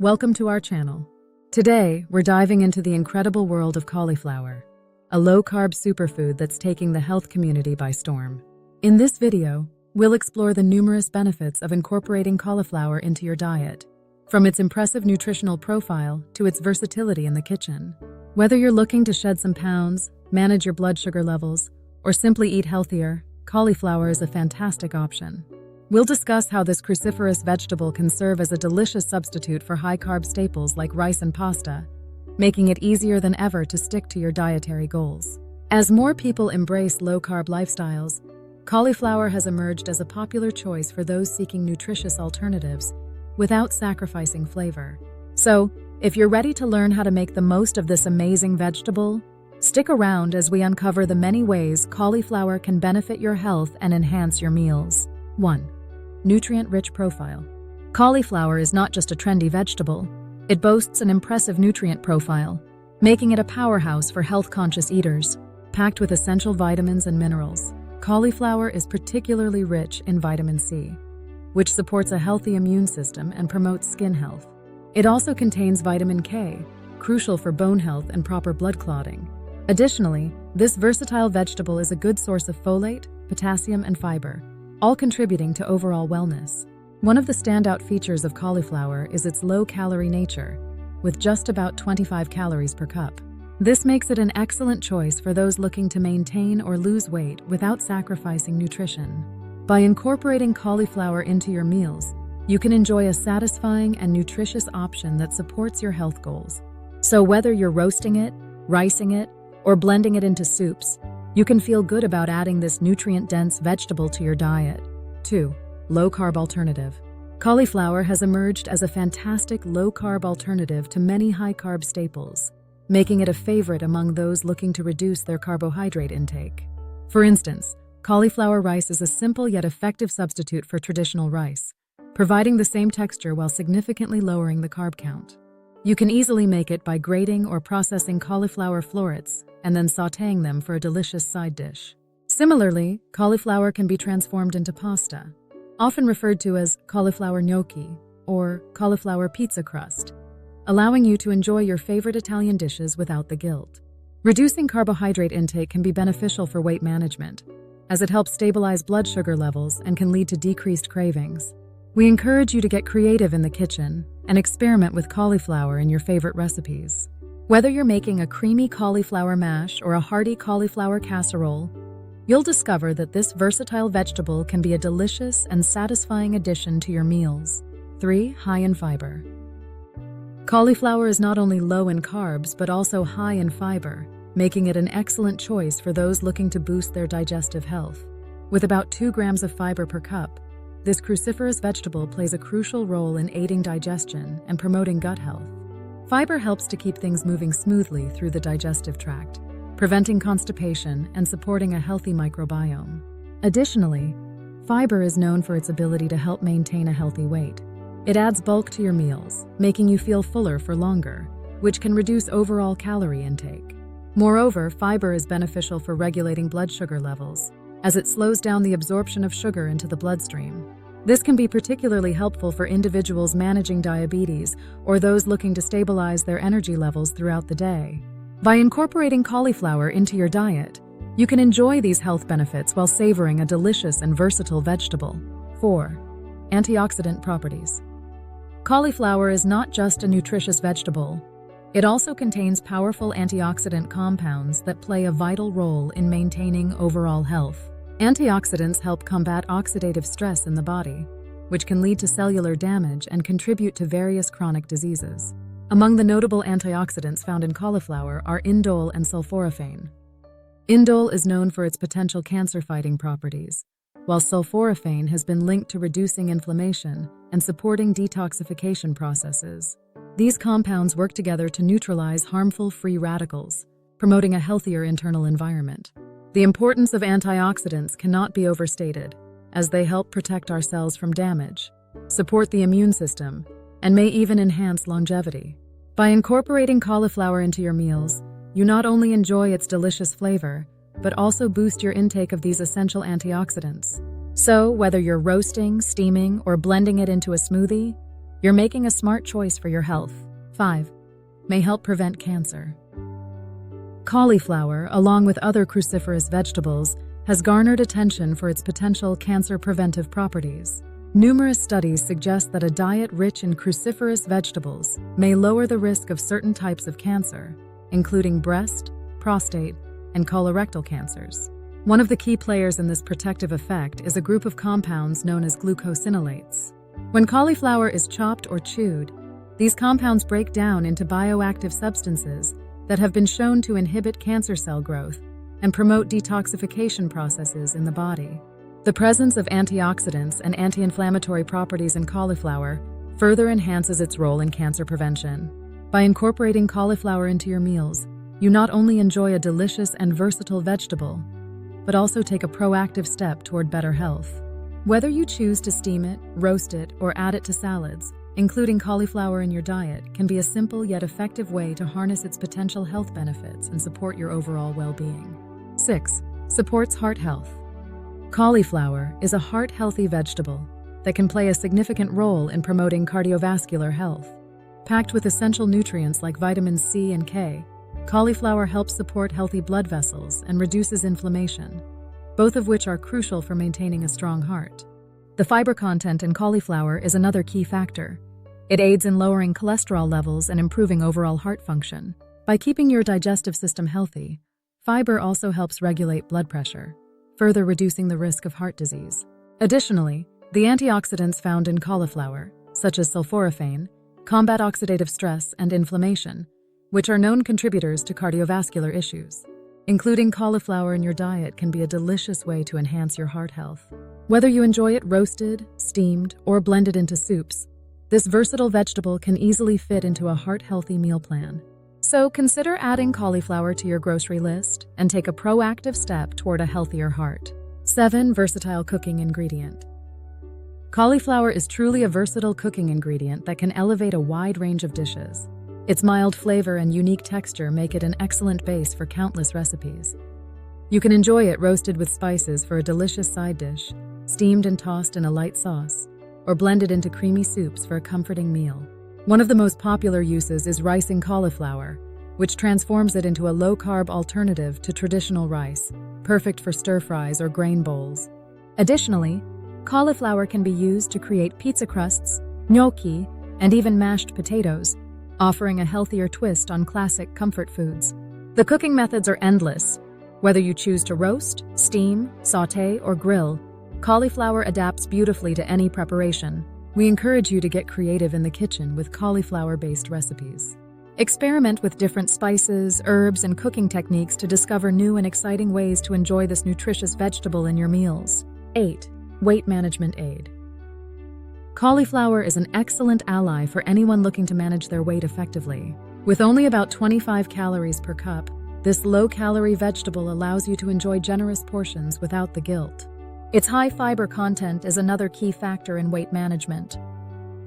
Welcome to our channel. Today, we're diving into the incredible world of cauliflower, a low-carb superfood that's taking the health community by storm. In this video, we'll explore the numerous benefits of incorporating cauliflower into your diet, from its impressive nutritional profile to its versatility in the kitchen. Whether you're looking to shed some pounds, manage your blood sugar levels, or simply eat healthier, cauliflower is a fantastic option. We'll discuss how this cruciferous vegetable can serve as a delicious substitute for high-carb staples like rice and pasta, making it easier than ever to stick to your dietary goals. As more people embrace low-carb lifestyles, cauliflower has emerged as a popular choice for those seeking nutritious alternatives without sacrificing flavor. So, if you're ready to learn how to make the most of this amazing vegetable, stick around as we uncover the many ways cauliflower can benefit your health and enhance your meals. 1. Nutrient-rich profile. Cauliflower is not just a trendy vegetable, it boasts an impressive nutrient profile, making it a powerhouse for health-conscious eaters. Packed with essential vitamins and minerals, cauliflower is particularly rich in vitamin C, which supports a healthy immune system and promotes skin health. It also contains vitamin K, crucial for bone health and proper blood clotting. Additionally, this versatile vegetable is a good source of folate, potassium, and fiber, all contributing to overall wellness. One of the standout features of cauliflower is its low-calorie nature, with just about 25 calories per cup. This makes it an excellent choice for those looking to maintain or lose weight without sacrificing nutrition. By incorporating cauliflower into your meals, you can enjoy a satisfying and nutritious option that supports your health goals. So whether you're roasting it, ricing it, or blending it into soups, you can feel good about adding this nutrient-dense vegetable to your diet. 2. Low-carb alternative. Cauliflower has emerged as a fantastic low-carb alternative to many high-carb staples, making it a favorite among those looking to reduce their carbohydrate intake. For instance, cauliflower rice is a simple yet effective substitute for traditional rice, providing the same texture while significantly lowering the carb count. You can easily make it by grating or processing cauliflower florets and then sautéing them for a delicious side dish. Similarly, cauliflower can be transformed into pasta, often referred to as cauliflower gnocchi or cauliflower pizza crust, allowing you to enjoy your favorite Italian dishes without the guilt. Reducing carbohydrate intake can be beneficial for weight management, as it helps stabilize blood sugar levels and can lead to decreased cravings. We encourage you to get creative in the kitchen and experiment with cauliflower in your favorite recipes. Whether you're making a creamy cauliflower mash or a hearty cauliflower casserole, you'll discover that this versatile vegetable can be a delicious and satisfying addition to your meals. 3. High in fiber. Cauliflower is not only low in carbs but also high in fiber, making it an excellent choice for those looking to boost their digestive health. With about 2 grams of fiber per cup, this cruciferous vegetable plays a crucial role in aiding digestion and promoting gut health. Fiber helps to keep things moving smoothly through the digestive tract, preventing constipation and supporting a healthy microbiome. Additionally, fiber is known for its ability to help maintain a healthy weight. It adds bulk to your meals, making you feel fuller for longer, which can reduce overall calorie intake. Moreover, fiber is beneficial for regulating blood sugar levels, as it slows down the absorption of sugar into the bloodstream. This can be particularly helpful for individuals managing diabetes or those looking to stabilize their energy levels throughout the day. By incorporating cauliflower into your diet, you can enjoy these health benefits while savoring a delicious and versatile vegetable. 4. Antioxidant properties. Cauliflower is not just a nutritious vegetable. It also contains powerful antioxidant compounds that play a vital role in maintaining overall health. Antioxidants help combat oxidative stress in the body, which can lead to cellular damage and contribute to various chronic diseases. Among the notable antioxidants found in cauliflower are indole and sulforaphane. Indole is known for its potential cancer-fighting properties, while sulforaphane has been linked to reducing inflammation and supporting detoxification processes. These compounds work together to neutralize harmful free radicals, promoting a healthier internal environment. The importance of antioxidants cannot be overstated, as they help protect our cells from damage, support the immune system, and may even enhance longevity. By incorporating cauliflower into your meals, you not only enjoy its delicious flavor, but also boost your intake of these essential antioxidants. So, whether you're roasting, steaming, or blending it into a smoothie, You're making a smart choice for your health. 5. May help prevent cancer. Cauliflower, along with other cruciferous vegetables, has garnered attention for its potential cancer-preventive properties. Numerous studies suggest that a diet rich in cruciferous vegetables may lower the risk of certain types of cancer, including breast, prostate, and colorectal cancers. One of the key players in this protective effect is a group of compounds known as glucosinolates. When cauliflower is chopped or chewed, these compounds break down into bioactive substances that have been shown to inhibit cancer cell growth and promote detoxification processes in the body. The presence of antioxidants and anti-inflammatory properties in cauliflower further enhances its role in cancer prevention. By incorporating cauliflower into your meals, you not only enjoy a delicious and versatile vegetable, but also take a proactive step toward better health. Whether you choose to steam it, roast it, or add it to salads, including cauliflower in your diet can be a simple yet effective way to harness its potential health benefits and support your overall well-being. 6. Supports heart health. Cauliflower is a heart-healthy vegetable that can play a significant role in promoting cardiovascular health. Packed with essential nutrients like vitamins C and K, cauliflower helps support healthy blood vessels and reduces inflammation, both of which are crucial for maintaining a strong heart. The fiber content in cauliflower is another key factor. It aids in lowering cholesterol levels and improving overall heart function. By keeping your digestive system healthy, fiber also helps regulate blood pressure, further reducing the risk of heart disease. Additionally, the antioxidants found in cauliflower, such as sulforaphane, combat oxidative stress and inflammation, which are known contributors to cardiovascular issues. Including cauliflower in your diet can be a delicious way to enhance your heart health. Whether you enjoy it roasted, steamed, or blended into soups, this versatile vegetable can easily fit into a heart-healthy meal plan. So consider adding cauliflower to your grocery list and take a proactive step toward a healthier heart. 7. Versatile cooking ingredient. Cauliflower is truly a versatile cooking ingredient that can elevate a wide range of dishes. Its mild flavor and unique texture make it an excellent base for countless recipes. You can enjoy it roasted with spices for a delicious side dish, steamed and tossed in a light sauce, or blended into creamy soups for a comforting meal. One of the most popular uses is ricing cauliflower, which transforms it into a low-carb alternative to traditional rice, perfect for stir-fries or grain bowls. Additionally, cauliflower can be used to create pizza crusts, gnocchi, and even mashed potatoes, offering a healthier twist on classic comfort foods. The cooking methods are endless. Whether you choose to roast, steam, sauté, or grill, cauliflower adapts beautifully to any preparation. We encourage you to get creative in the kitchen with cauliflower-based recipes. Experiment with different spices, herbs, and cooking techniques to discover new and exciting ways to enjoy this nutritious vegetable in your meals. 8. Weight management aid. Cauliflower is an excellent ally for anyone looking to manage their weight effectively. With only about 25 calories per cup, this low-calorie vegetable allows you to enjoy generous portions without the guilt. Its high fiber content is another key factor in weight management.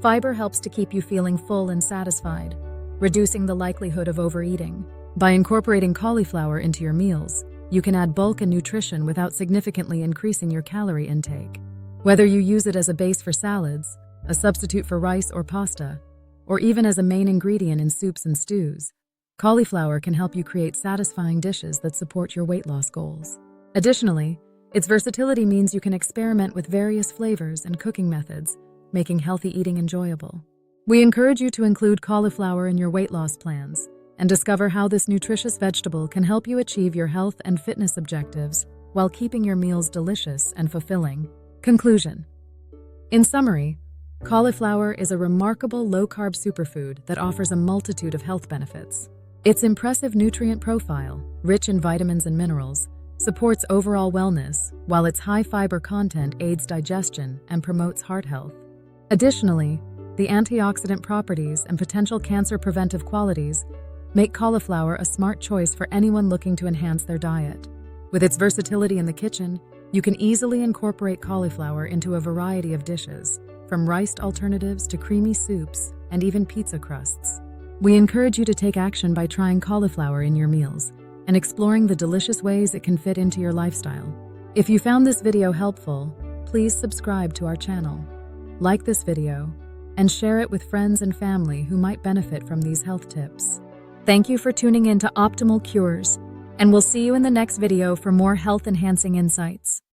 Fiber helps to keep you feeling full and satisfied, reducing the likelihood of overeating. By incorporating cauliflower into your meals, you can add bulk and nutrition without significantly increasing your calorie intake. Whether you use it as a base for salads, a substitute for rice or pasta, or even as a main ingredient in soups and stews, cauliflower can help you create satisfying dishes that support your weight loss goals. Additionally, its versatility means you can experiment with various flavors and cooking methods, making healthy eating enjoyable. We encourage you to include cauliflower in your weight loss plans and discover how this nutritious vegetable can help you achieve your health and fitness objectives while keeping your meals delicious and fulfilling. Conclusion. In summary, cauliflower is a remarkable low-carb superfood that offers a multitude of health benefits. Its impressive nutrient profile, rich in vitamins and minerals, supports overall wellness, while its high fiber content aids digestion and promotes heart health. Additionally, the antioxidant properties and potential cancer preventive qualities make cauliflower a smart choice for anyone looking to enhance their diet. With its versatility in the kitchen, you can easily incorporate cauliflower into a variety of dishes, from riced alternatives to creamy soups and even pizza crusts. We encourage you to take action by trying cauliflower in your meals and exploring the delicious ways it can fit into your lifestyle. If you found this video helpful, please subscribe to our channel, like this video, and share it with friends and family who might benefit from these health tips. Thank you for tuning in to Optimal Cures, and we'll see you in the next video for more health-enhancing insights.